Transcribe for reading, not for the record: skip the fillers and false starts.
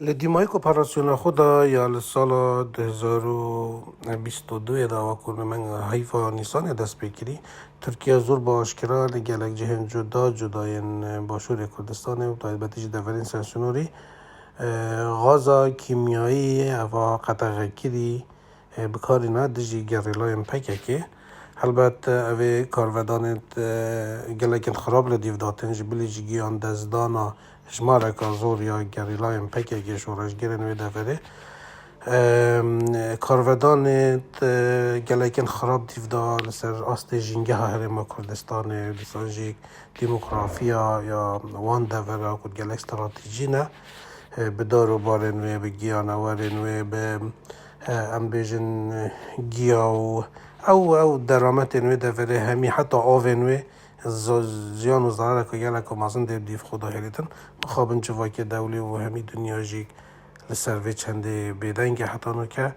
لدیمای اپراسیون خدا یا لسال 2022 دعوا کنه من حیفا نیسان دست بگیری ترکیه زور با آشکرا لگلک جهن جداین باشور کردستان و تایبتیج دورین سنسونوری غازا کیمیایی و قطع گیری بکاری نه دجی گریلای پکه که البته اوی کارودانت گلکن خراب لدیو داتن جبلی جگیان دزدانا شماره کازور یا گریلای پکه که شورش گرن و دفره کارودانت گلکن خراب دیو دا لسر آست جنگه هرما کردستان لسانجیک دیموگرافیا یا وان دفره کد گلک استراتیجی نه بدار و بارن و به گیان وارن و به ام بیجن گیاو او درامت نوی دفره همی حتی آون و زیان و ضرر که گله که مازن دیف خدا هلیتن مخابن جواکی دولی و همی دنیا جیک لسر و چنده بیدنگ حتی نو که